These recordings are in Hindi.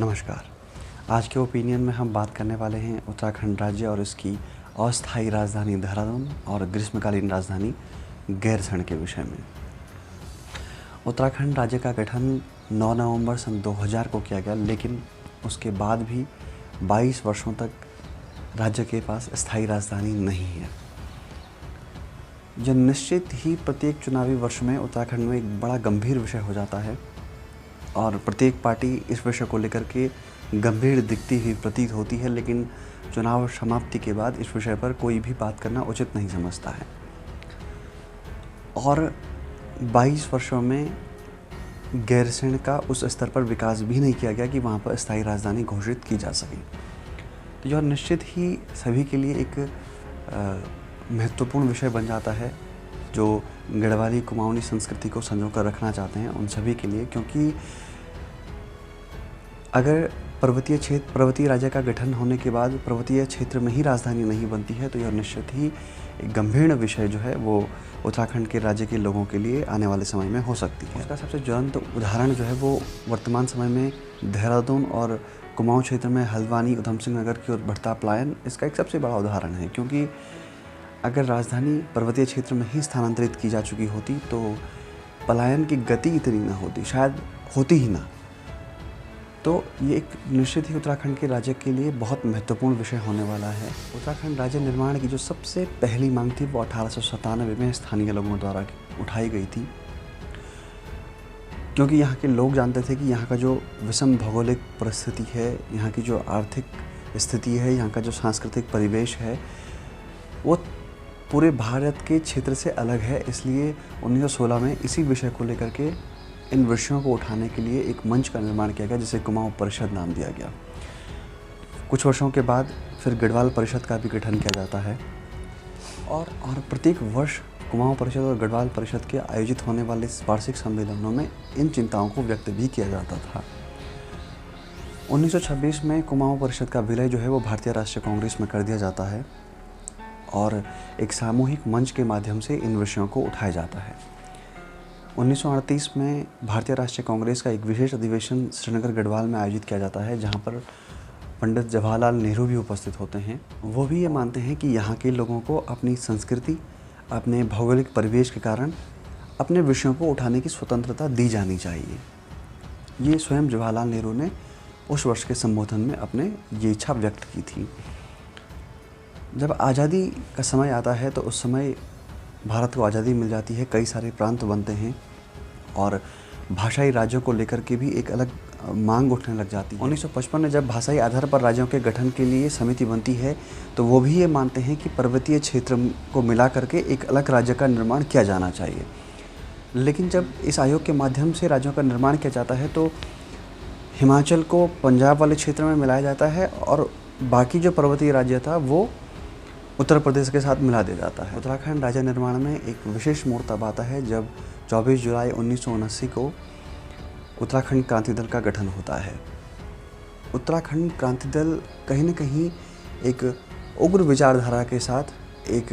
नमस्कार। आज के ओपिनियन में हम बात करने वाले हैं उत्तराखंड राज्य और इसकी अस्थायी राजधानी देहरादून और ग्रीष्मकालीन राजधानी गैरसैंण के विषय में। उत्तराखंड राज्य का गठन 9 नवंबर सन 2000 को किया गया, लेकिन उसके बाद भी 22 वर्षों तक राज्य के पास स्थायी राजधानी नहीं है। जो निश्चित ही प्रत्येक चुनावी वर्ष में उत्तराखंड में एक बड़ा गंभीर विषय हो जाता है और प्रत्येक पार्टी इस विषय को लेकर के गंभीर दिखती हुई प्रतीत होती है, लेकिन चुनाव समाप्ति के बाद इस विषय पर कोई भी बात करना उचित नहीं समझता है। और 22 वर्षों में गैरसैंण का उस स्तर पर विकास भी नहीं किया गया कि वहाँ पर स्थायी राजधानी घोषित की जा सके। तो यह निश्चित ही सभी के लिए एक महत्वपूर्ण विषय बन जाता है जो गढ़वाली कुमाऊनी संस्कृति को संजो कर रखना चाहते हैं उन सभी के लिए, क्योंकि अगर पर्वतीय राज्य का गठन होने के बाद पर्वतीय क्षेत्र में ही राजधानी नहीं बनती है तो यह निश्चित ही एक गंभीर विषय जो है वो उत्तराखंड के राज्य के लोगों के लिए आने वाले समय में हो सकती है। उसका सबसे ज्वलंत उदाहरण जो है वो वर्तमान समय में देहरादून और कुमाऊं क्षेत्र में हल्द्वानी उधम सिंह नगर की ओर बढ़ता पलायन इसका एक सबसे बड़ा उदाहरण है, क्योंकि अगर राजधानी पर्वतीय क्षेत्र में ही स्थानांतरित की जा चुकी होती तो पलायन की गति इतनी ना होती, शायद होती ही ना। तो ये एक निश्चित ही उत्तराखंड के राज्य के लिए बहुत महत्वपूर्ण विषय होने वाला है। उत्तराखंड राज्य निर्माण की जो सबसे पहली मांग थी वो 1897 में स्थानीय लोगों द्वारा उठाई गई थी, क्योंकि यहाँ के लोग जानते थे कि यहाँ का जो विषम भौगोलिक परिस्थिति है, यहाँ की जो आर्थिक स्थिति है, यहाँ का जो सांस्कृतिक परिवेश है वो पूरे भारत के क्षेत्र से अलग है। इसलिए 1916 में इसी विषय को लेकर के इन विषयों को उठाने के लिए एक मंच का निर्माण किया गया जिसे कुमाऊं परिषद नाम दिया गया। कुछ वर्षों के बाद फिर गढ़वाल परिषद का भी गठन किया जाता है और प्रत्येक वर्ष कुमाऊं परिषद और गढ़वाल परिषद के आयोजित होने वाले वार्षिक सम्मेलनों में इन चिंताओं को व्यक्त भी किया जाता था। 1926 में कुमाऊं परिषद का विलय जो है वो भारतीय राष्ट्रीय कांग्रेस में कर दिया जाता है और एक सामूहिक मंच के माध्यम से इन विषयों को उठाया जाता है। 1938 में भारतीय राष्ट्रीय कांग्रेस का एक विशेष अधिवेशन श्रीनगर गढ़वाल में आयोजित किया जाता है, जहां पर पंडित जवाहरलाल नेहरू भी उपस्थित होते हैं। वो भी ये मानते हैं कि यहाँ के लोगों को अपनी संस्कृति, अपने भौगोलिक परिवेश के कारण अपने विषयों को उठाने की स्वतंत्रता दी जानी चाहिए। ये स्वयं जवाहरलाल नेहरू ने उस वर्ष के संबोधन में अपने ये इच्छा व्यक्त की थी। जब आज़ादी का समय आता है तो उस समय भारत को आज़ादी मिल जाती है, कई सारे प्रांत बनते हैं और भाषाई राज्यों को लेकर के भी एक अलग मांग उठने लग जाती है। 1955 में जब भाषाई आधार पर राज्यों के गठन के लिए समिति बनती है तो वो भी ये मानते हैं कि पर्वतीय क्षेत्र को मिला करके एक अलग राज्य का निर्माण किया जाना चाहिए। लेकिन जब इस आयोग के माध्यम से राज्यों का निर्माण किया जाता है तो हिमाचल को पंजाब वाले क्षेत्र में मिलाया जाता है और बाकी जो पर्वतीय राज्य था वो उत्तर प्रदेश के साथ मिला दिया जाता है। उत्तराखंड राज्य निर्माण में एक विशेष मोड़ तब आता है जब 24 जुलाई 1979 को उत्तराखंड क्रांति दल का गठन होता है। उत्तराखंड क्रांति दल कहीं न कहीं एक उग्र विचारधारा के साथ एक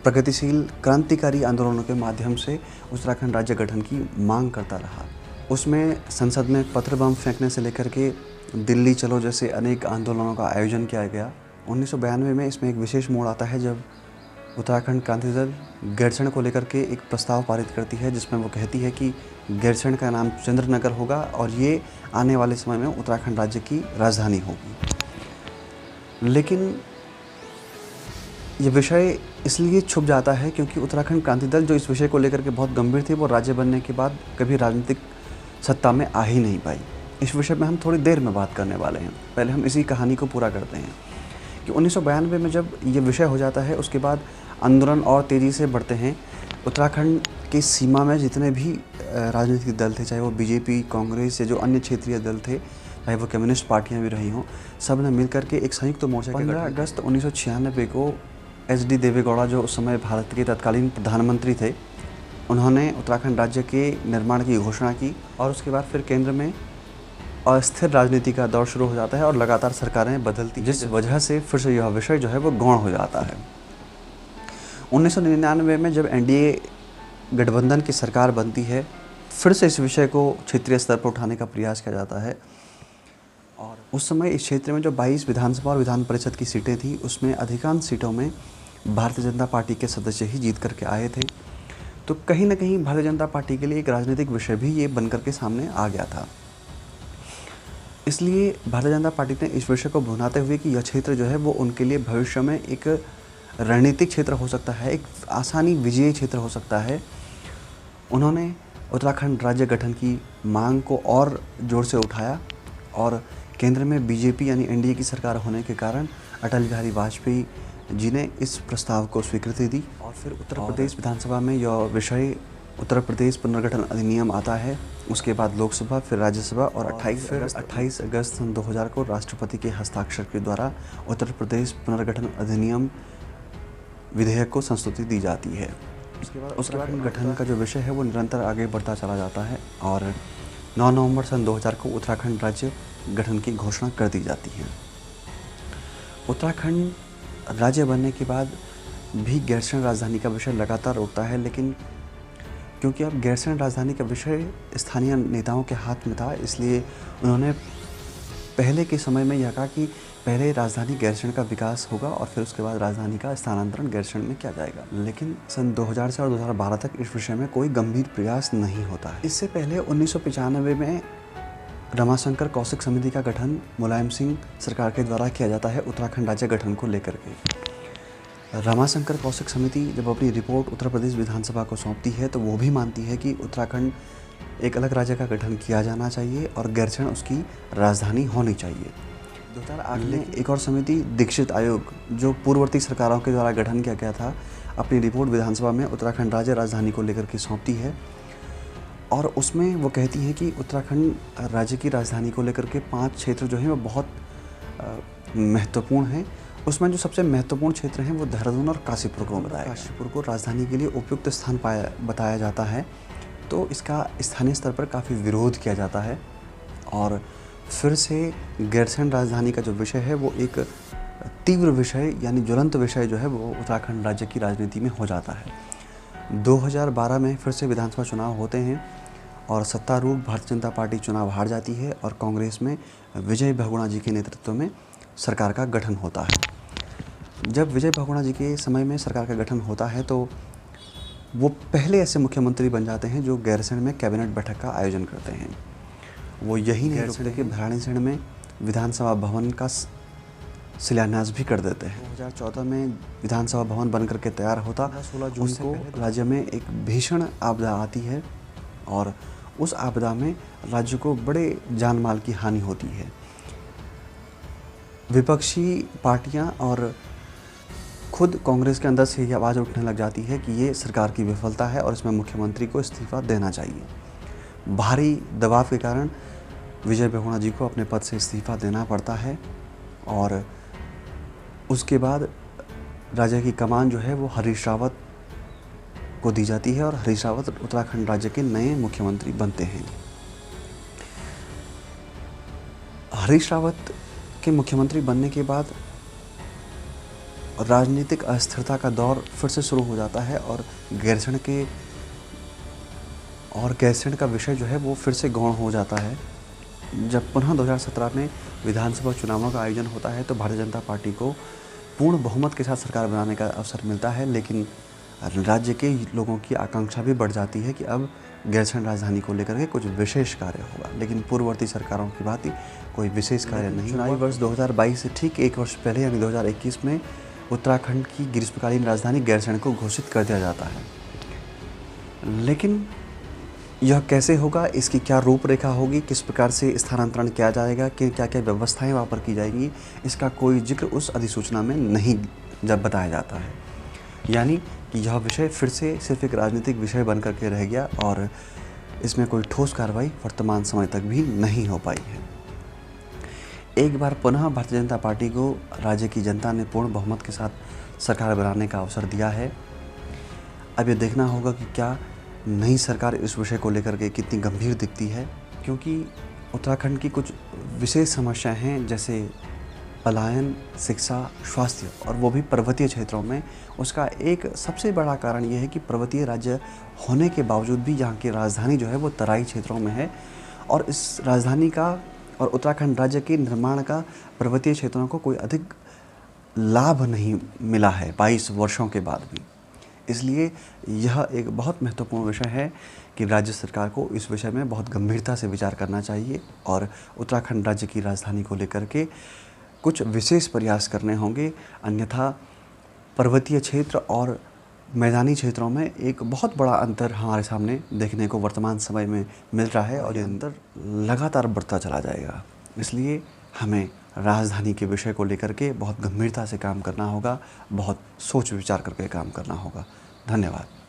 प्रगतिशील क्रांतिकारी आंदोलनों के माध्यम से उत्तराखंड राज्य गठन की मांग करता रहा। उसमें संसद में पत्थर बम फेंकने से लेकर के दिल्ली चलो जैसे अनेक आंदोलनों का आयोजन किया गया। 1992 में इसमें एक विशेष मोड़ आता है जब उत्तराखंड क्रांति दल गैरसैंण को लेकर के एक प्रस्ताव पारित करती है, जिसमें वो कहती है कि गैरसैंण का नाम चंद्रनगर होगा और ये आने वाले समय में उत्तराखंड राज्य की राजधानी होगी। लेकिन ये विषय इसलिए छुप जाता है क्योंकि उत्तराखंड क्रांति दल जो इस विषय को लेकर के बहुत गंभीर थे वो राज्य बनने के बाद कभी राजनीतिक सत्ता में आ ही नहीं पाई। इस विषय में हम थोड़ी देर में बात करने वाले हैं। पहले हम इसी कहानी को पूरा करते हैं कि 1992 में जब ये विषय हो जाता है उसके बाद आंदोलन और तेज़ी से बढ़ते हैं। उत्तराखंड की सीमा में जितने भी राजनीतिक दल थे, चाहे वो बीजेपी, कांग्रेस या जो अन्य क्षेत्रीय दल थे, चाहे वो कम्युनिस्ट पार्टियां भी रही हों, सब ने मिलकर के एक संयुक्त मोर्चा 15 अगस्त 1996 को एच.डी. देवेगौड़ा जो उस समय भारत के तत्कालीन प्रधानमंत्री थे, उन्होंने उत्तराखंड राज्य के निर्माण की घोषणा की और उसके बाद फिर केंद्र में अस्थिर राजनीति का दौर शुरू हो जाता है और लगातार सरकारें बदलती, जिस वजह से फिर से यह विषय जो है वो गौण हो जाता है। 1999 में जब एनडीए गठबंधन की सरकार बनती है, फिर से इस विषय को क्षेत्रीय स्तर पर उठाने का प्रयास किया जाता है। और उस समय इस क्षेत्र में जो 22 विधानसभा और विधान परिषद की सीटें थी, उसमें अधिकांश सीटों में भारतीय जनता पार्टी के सदस्य ही जीत करके आए थे। तो कहीं ना कहीं भारतीय जनता पार्टी के लिए एक राजनीतिक विषय भी ये बनकर के सामने आ गया था। इसलिए भारतीय जनता पार्टी ने इस विषय को भुनाते हुए कि यह क्षेत्र जो है वो उनके लिए भविष्य में एक रणनीतिक क्षेत्र हो सकता है, एक आसानी विजयी क्षेत्र हो सकता है, उन्होंने उत्तराखंड राज्य गठन की मांग को और जोर से उठाया और केंद्र में बीजेपी यानी एनडीए की सरकार होने के कारण अटल बिहारी वाजपेयी जी ने इस प्रस्ताव को स्वीकृति दी और फिर उत्तर प्रदेश विधानसभा में यह विषय उत्तर प्रदेश पुनर्गठन अधिनियम आता है। उसके बाद लोकसभा, फिर राज्यसभा और 28 अगस्त सन 2000 को राष्ट्रपति के हस्ताक्षर के द्वारा उत्तर प्रदेश पुनर्गठन अधिनियम विधेयक को संस्तुति दी जाती है। उसके बाद गठन का जो विषय है वो निरंतर आगे बढ़ता चला जाता है और 9 नवंबर सन 2000 को उत्तराखंड राज्य गठन की घोषणा कर दी जाती है। उत्तराखंड राज्य बनने के बाद भी गैरसैंण राजधानी का विषय लगातार उठता है, लेकिन क्योंकि अब गैरसैंण राजधानी का विषय स्थानीय नेताओं के हाथ में था, इसलिए उन्होंने पहले के समय में यह कहा कि पहले राजधानी गैरसैंण का विकास होगा और फिर उसके बाद राजधानी का स्थानांतरण गैरसैंण में किया जाएगा। लेकिन सन 2000 से और 2012 तक इस विषय में कोई गंभीर प्रयास नहीं होता है। इससे पहले 1995 में रमाशंकर कौशिक समिति का गठन मुलायम सिंह सरकार के द्वारा किया जाता है उत्तराखंड राज्य गठन को लेकर के। रमाशंकर कौशिक समिति जब अपनी रिपोर्ट उत्तर प्रदेश विधानसभा को सौंपती है तो वो भी मानती है कि उत्तराखंड एक अलग राज्य का गठन किया जाना चाहिए और गैरसैंण उसकी राजधानी होनी चाहिए। 2008 में एक और समिति दीक्षित आयोग, जो पूर्ववर्ती सरकारों के द्वारा गठन किया गया था, अपनी रिपोर्ट विधानसभा में उत्तराखंड राज्य राजधानी को लेकर के सौंपती है और उसमें वो कहती है कि उत्तराखंड राज्य की राजधानी को लेकर के 5 क्षेत्र जो हैं वो बहुत महत्वपूर्ण हैं। उसमें जो सबसे महत्वपूर्ण क्षेत्र हैं वो देहरादून और काशीपुर को बताया। काशीपुर को राजधानी के लिए उपयुक्त स्थान बताया जाता है, तो इसका स्थानीय स्तर पर काफ़ी विरोध किया जाता है और फिर से गैरसैंण राजधानी का जो विषय है वो एक तीव्र विषय यानी ज्वलंत विषय जो है वो उत्तराखंड राज्य की राजनीति में हो जाता है। 2012 में फिर से विधानसभा चुनाव होते हैं और सत्तारूढ़ भारतीय जनता पार्टी चुनाव हार जाती है और कांग्रेस में विजय बहुगुणा जी के नेतृत्व में सरकार का गठन होता है। जब विजय बहुगुणा जी के समय में सरकार का गठन होता है तो वो पहले ऐसे मुख्यमंत्री बन जाते हैं जो गैरसैंण में कैबिनेट बैठक का आयोजन करते हैं। वो यही नहीं रुकते कि भराड़ीसैंण में विधानसभा भवन का शिलान्यास भी कर देते हैं। 2014 में विधानसभा भवन बनकर के तैयार होता। 16 जून को राज्य में एक भीषण आपदा आती है और उस आपदा में राज्य को बड़े जान माल की हानि होती है। विपक्षी पार्टियां और खुद कांग्रेस के अंदर से ये आवाज़ उठने लग जाती है कि ये सरकार की विफलता है और इसमें मुख्यमंत्री को इस्तीफा देना चाहिए। भारी दबाव के कारण विजय बहुगुणा जी को अपने पद से इस्तीफा देना पड़ता है और उसके बाद राज्य की कमान जो है वो हरीश रावत को दी जाती है और हरीश रावत उत्तराखंड राज्य के नए मुख्यमंत्री बनते हैं। हरीश रावत के मुख्यमंत्री बनने के बाद राजनीतिक अस्थिरता का दौर फिर से शुरू हो जाता है और गैरसैंण का विषय जो है वो फिर से गौण हो जाता है। जब पुनः 2017 में विधानसभा चुनावों का आयोजन होता है तो भारतीय जनता पार्टी को पूर्ण बहुमत के साथ सरकार बनाने का अवसर मिलता है, लेकिन राज्य के लोगों की आकांक्षा भी बढ़ जाती है कि अब गैरसैंण राजधानी को लेकर के कुछ विशेष कार्य होगा, लेकिन पूर्ववर्ती सरकारों की भांति कोई विशेष कार्य नहीं। चुनावी वर्ष 2022 से ठीक एक वर्ष पहले यानी 2021 में उत्तराखंड की ग्रीष्मकालीन राजधानी गैरसैंण को घोषित कर दिया जाता है। लेकिन यह कैसे होगा, इसकी क्या रूपरेखा होगी, किस प्रकार से स्थानांतरण किया जाएगा, कि क्या क्या व्यवस्थाएं वहाँ पर की जाएंगी, इसका कोई जिक्र उस अधिसूचना में नहीं जब बताया जाता है। यानी कि यह विषय फिर से सिर्फ एक राजनीतिक विषय बन करके रह गया और इसमें कोई ठोस कार्रवाई वर्तमान समय तक भी नहीं हो पाई है। एक बार पुनः भारतीय जनता पार्टी को राज्य की जनता ने पूर्ण बहुमत के साथ सरकार बनाने का अवसर दिया है। अब ये देखना होगा कि क्या नई सरकार इस विषय को लेकर के कितनी गंभीर दिखती है, क्योंकि उत्तराखंड की कुछ विशेष समस्याएं हैं जैसे पलायन, शिक्षा, स्वास्थ्य और वो भी पर्वतीय क्षेत्रों में। उसका एक सबसे बड़ा कारण ये है कि पर्वतीय राज्य होने के बावजूद भी यहाँ की राजधानी जो है वो तराई क्षेत्रों में है और इस राजधानी का और उत्तराखंड राज्य के निर्माण का पर्वतीय क्षेत्रों को कोई अधिक लाभ नहीं मिला है 22 वर्षों के बाद भी। इसलिए यह एक बहुत महत्वपूर्ण विषय है कि राज्य सरकार को इस विषय में बहुत गंभीरता से विचार करना चाहिए और उत्तराखंड राज्य की राजधानी को लेकर के कुछ विशेष प्रयास करने होंगे, अन्यथा पर्वतीय क्षेत्र और मैदानी क्षेत्रों में एक बहुत बड़ा अंतर हमारे सामने देखने को वर्तमान समय में मिल रहा है और ये अंतर लगातार बढ़ता चला जाएगा। इसलिए हमें राजधानी के विषय को लेकर के बहुत गंभीरता से काम करना होगा, बहुत सोच विचार करके काम करना होगा। धन्यवाद।